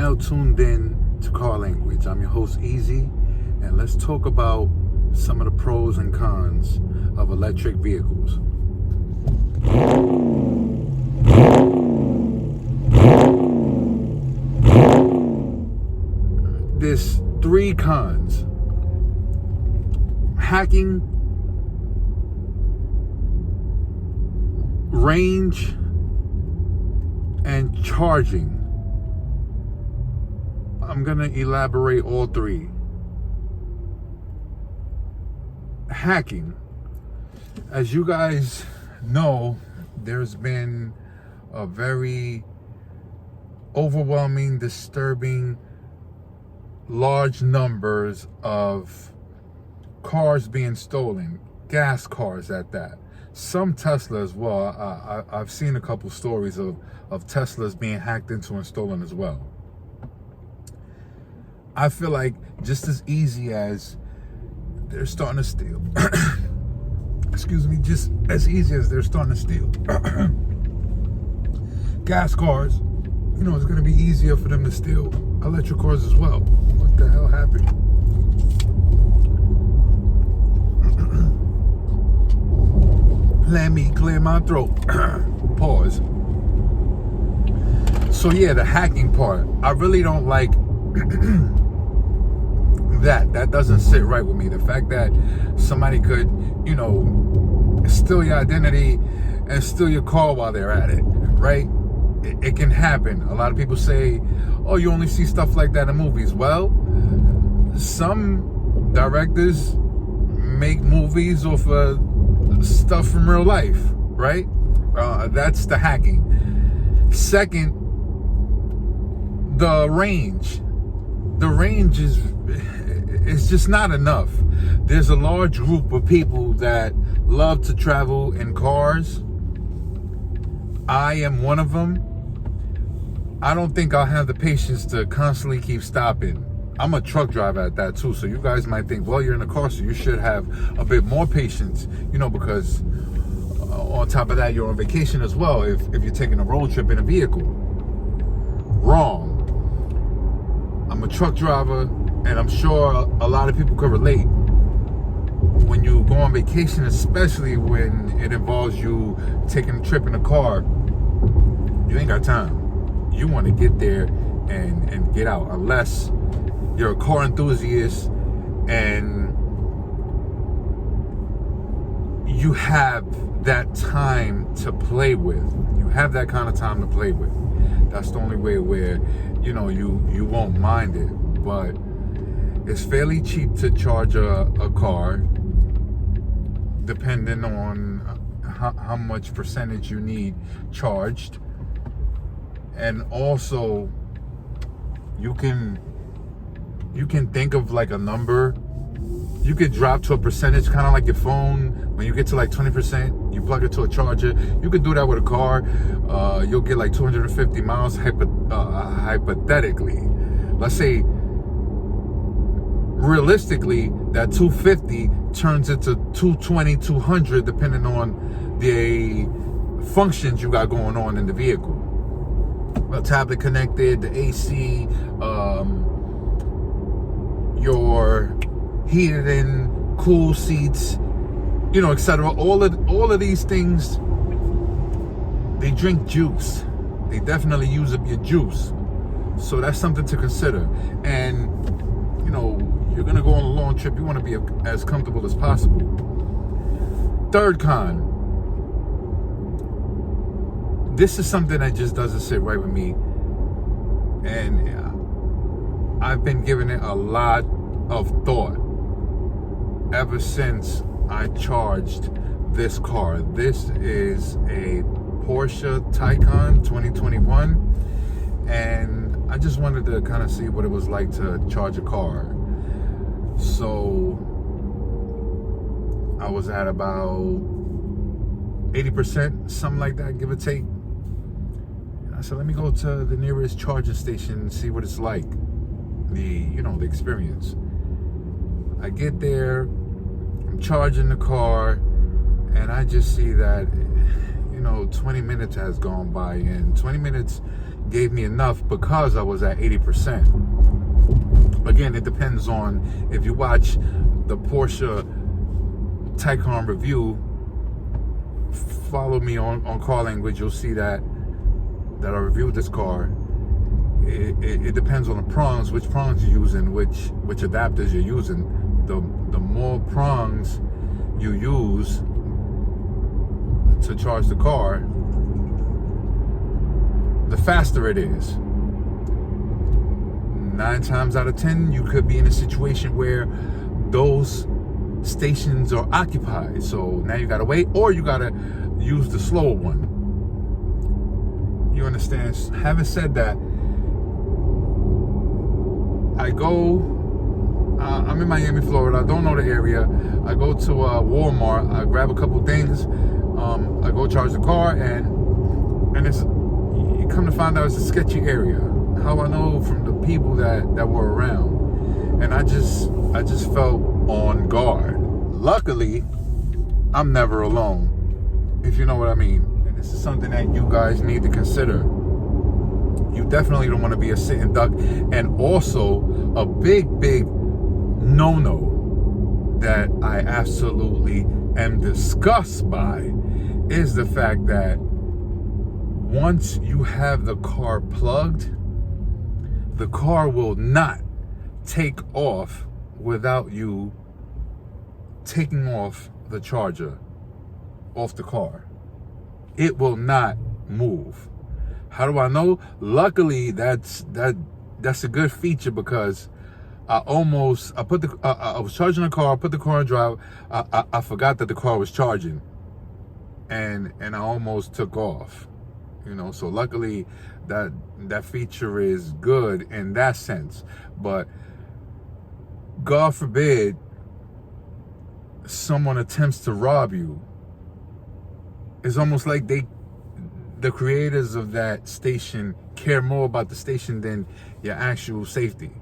now tuned in to Car Language. I'm your host, Easy, and let's talk about some of the pros and cons of electric vehicles. There's three cons: hacking, range, and charging. I'm gonna elaborate all three. Hacking. As you guys know, there's been a very overwhelming, disturbing, large numbers of cars being stolen, gas cars at that. Some Tesla as well. I've seen a couple stories of Teslas being hacked into and stolen as well. I feel like just as easy as they're starting to steal, excuse me, just as easy as they're starting to steal gas cars, it's going to be easier for them to steal electric cars as well. What the hell happened? Let me clear my throat. Pause. So yeah, the hacking part, I really don't like that doesn't sit right with me. The fact that somebody could, steal your identity and steal your car while they're at it, right? It can happen. A lot of people say, oh, you only see stuff like that in movies. Well, some directors make movies off of stuff from real life, right? That's the hacking. Second, the range. The range is just not enough. There's a large group of people that love to travel in cars. I am one of them. I don't think I'll have the patience to constantly keep stopping. I'm a truck driver at that too, so you guys might think, well, you're in a car, so you should have a bit more patience, because on top of that, you're on vacation as well if you're taking a road trip in a vehicle. Wrong. I'm a truck driver, and I'm sure a lot of people could relate. When you go on vacation, especially when it involves you taking a trip in a car, you ain't got time. You want to get there and get out, unless you're a car enthusiast and you have that time to play with. You have that kind of time to play with. That's the only way where, you won't mind it. But it's fairly cheap to charge a car, depending on how much percentage you need charged. And also, you can think of like a number. You could drop to a percentage, kind of like your phone. When you get to like 20%, you plug it to a charger. You could do that with a car. You'll get like 250 miles hypothetically. Let's say, realistically, that 250 turns into 220, 200, depending on the functions you got going on in the vehicle. A tablet connected, the AC, your heated and cool seats, etc. All of these things, they drink juice. They definitely use up your juice. So that's something to consider. And you're gonna go on a long trip, you want to be as comfortable as possible. Third con. This is something that just doesn't sit right with me, and I've been giving it a lot of thought ever since I charged this car. This is a Porsche Taycan 2021, and I just wanted to kind of see what it was like to charge a car. So I was at about 80%, something like that, give or take. I said, let me go to the nearest charging station and see what it's like, the experience. I get there, I'm charging the car, and I just see that, 20 minutes has gone by. And 20 minutes, gave me enough because I was at 80%. Again, it depends on, if you watch the Porsche Taycan review, follow me on Car Language, you'll see that I reviewed this car. It depends on the prongs, which prongs you're using, which adapters you're using. The more prongs you use to charge the car, the faster it is. 9 times out of 10, you could be in a situation where those stations are occupied. So now you gotta wait, or you gotta use the slower one. You understand? Having said that, I'm in Miami, Florida. I don't know the area. I go to Walmart. I grab a couple things. I go charge the car, and it's, you come to find out it's a sketchy area. How I know? From the people that were around, and I just felt on guard. Luckily, I'm never alone, if you know what I mean. And this is something that you guys need to consider. You definitely don't want to be a sitting duck. And also, a big no-no that I absolutely am disgusted by is the fact that once you have the car plugged, the car will not take off without you taking off the charger off the car. It will not move. How do I know? Luckily, that's a good feature, because I was charging the car, I put the car in drive, I forgot that the car was charging, and I almost took off. So luckily that feature is good in that sense. But God forbid someone attempts to rob you. It's almost like the creators of that station care more about the station than your actual safety.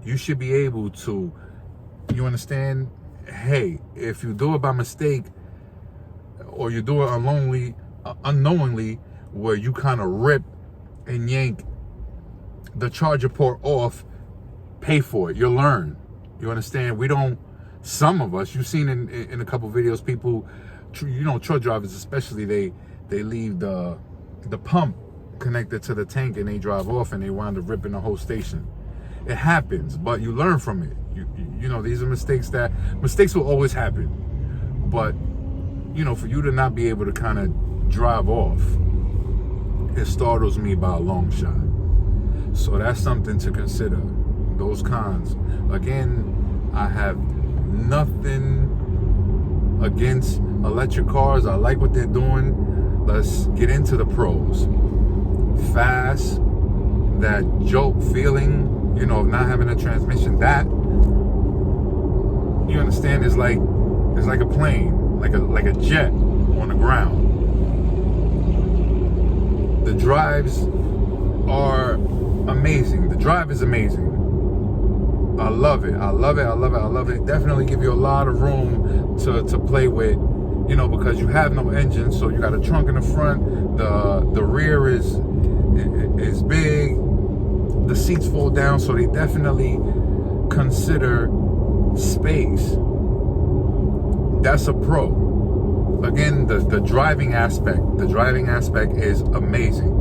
You should be able to, you understand? Hey, if you do it by mistake, or you do it unknowingly, where you kind of rip and yank the charger port off, pay for it. You'll learn. You understand? Some of us, you've seen in a couple videos, people, truck drivers especially, they leave the pump connected to the tank and they drive off and they wind up ripping the whole station. It happens, but you learn from it. These are mistakes will always happen. But, for you to not be able to kind of drive off, it startles me by a long shot. So that's something to consider, those cons. Again, I have nothing against electric cars. I like what they're doing. Let's get into the pros. Fast, that jolt feeling, of not having a transmission, that, you understand, is like a plane, like a jet on the ground. The drives are amazing. The drive is amazing. I love it. Definitely give you a lot of room to play with, because you have no engine, so you got a trunk in the front. The rear is big. The seats fold down, so they definitely consider space. That's a pro. Again, the driving aspect is amazing.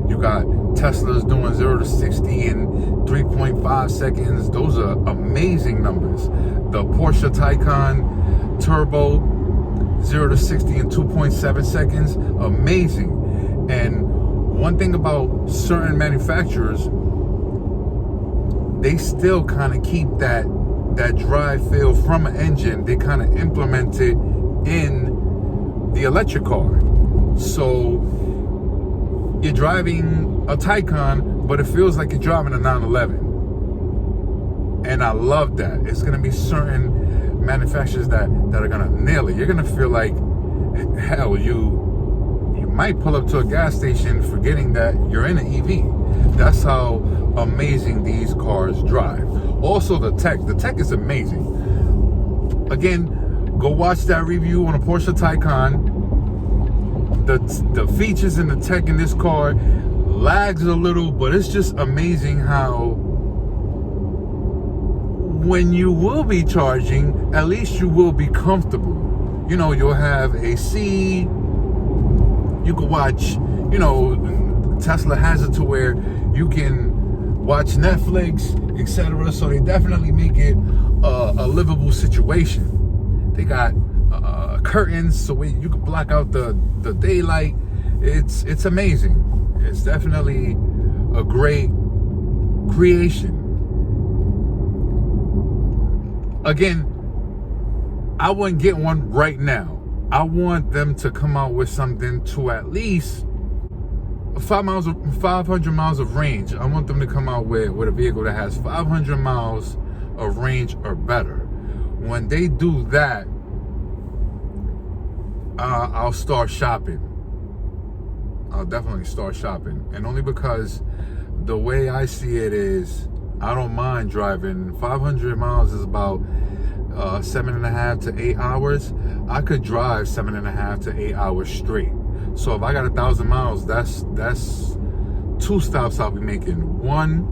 You got Teslas doing 0 to 60 in 3.5 seconds. Those are amazing numbers. The Porsche Taycan Turbo 0 to 60 in 2.7 seconds, amazing. And one thing about certain manufacturers, they still kind of keep that drive feel from an engine. They kind of implement it in the electric car. So you're driving a Taycan, but it feels like you're driving a 911. And I love that. It's going to be certain manufacturers that are going to nail it. You're going to feel like, hell, you might pull up to a gas station forgetting that you're in an EV. That's how amazing these cars drive. Also, the tech is amazing. Again, go watch that review on a Porsche Taycan. The features and the tech in this car, lags a little, but it's just amazing how when you will be charging, at least you will be comfortable. You know, you'll have AC, you can watch, you know, Tesla has it to where you can watch Netflix, etc. So they definitely make it a livable situation. They got curtains so you can block out the daylight. It's amazing. It's definitely a great creation. Again, I wouldn't get one right now. I want them to come out with something to at least 500 miles of range. I want them to come out with a vehicle that has 500 miles of range or better. When they do that, I'll start shopping. I'll definitely start shopping. And only because the way I see it is, I don't mind driving. 500 miles is about 7.5 to 8 hours. I could drive 7.5 to 8 hours straight. So if I got 1,000 miles, that's 2 stops I'll be making. One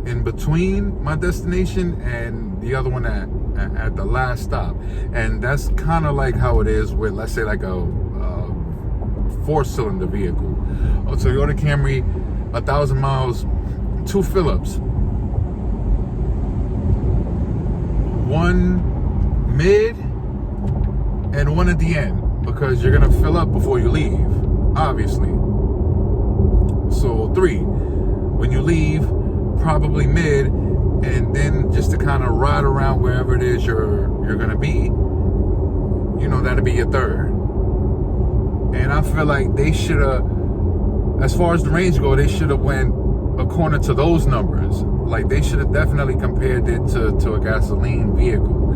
in between my destination, and the other one at the last stop. And that's kind of like how it is with, let's say, like a 4-cylinder vehicle. A Toyota Camry, 1,000 miles, 2 fill-ups. One mid and one at the end, because you're gonna fill up before you leave, obviously. So 3 when you leave, probably mid, and then just to kind of ride around wherever it is you're gonna be, you know, that'll be your 3rd. And I feel like they should have, as far as the range go, they should have went according to those numbers. Like, they should have definitely compared it to a gasoline vehicle.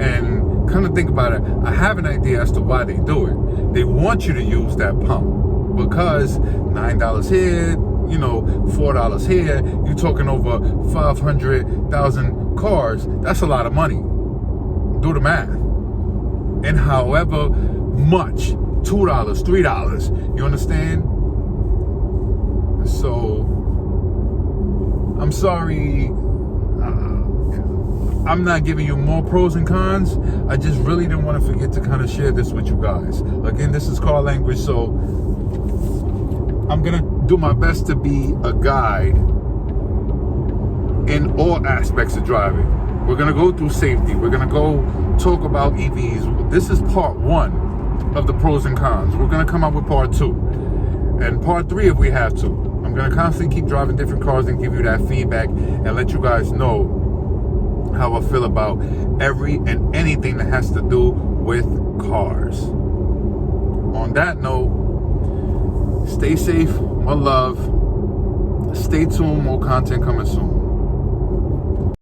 And kind of think about it, I have an idea as to why they do it. They want you to use that pump, because $9 here, you know, $4 here, you're talking over 500,000 cars. That's a lot of money. Do the math. And however much, $2, $3, you understand? So I'm sorry, I'm not giving you more pros and cons. I just really didn't want to forget to kind of share this with you guys. Again, this is car language, so I'm gonna do my best to be a guide in all aspects of driving. We're gonna go through safety. We're gonna go talk about EVs. This is part 1 of the pros and cons. We're gonna come out with part 2 and part 3 if we have to. I'm gonna constantly keep driving different cars and give you that feedback and let you guys know how I feel about every and anything that has to do with cars. On that note, stay safe, my love. Stay tuned, more content coming soon.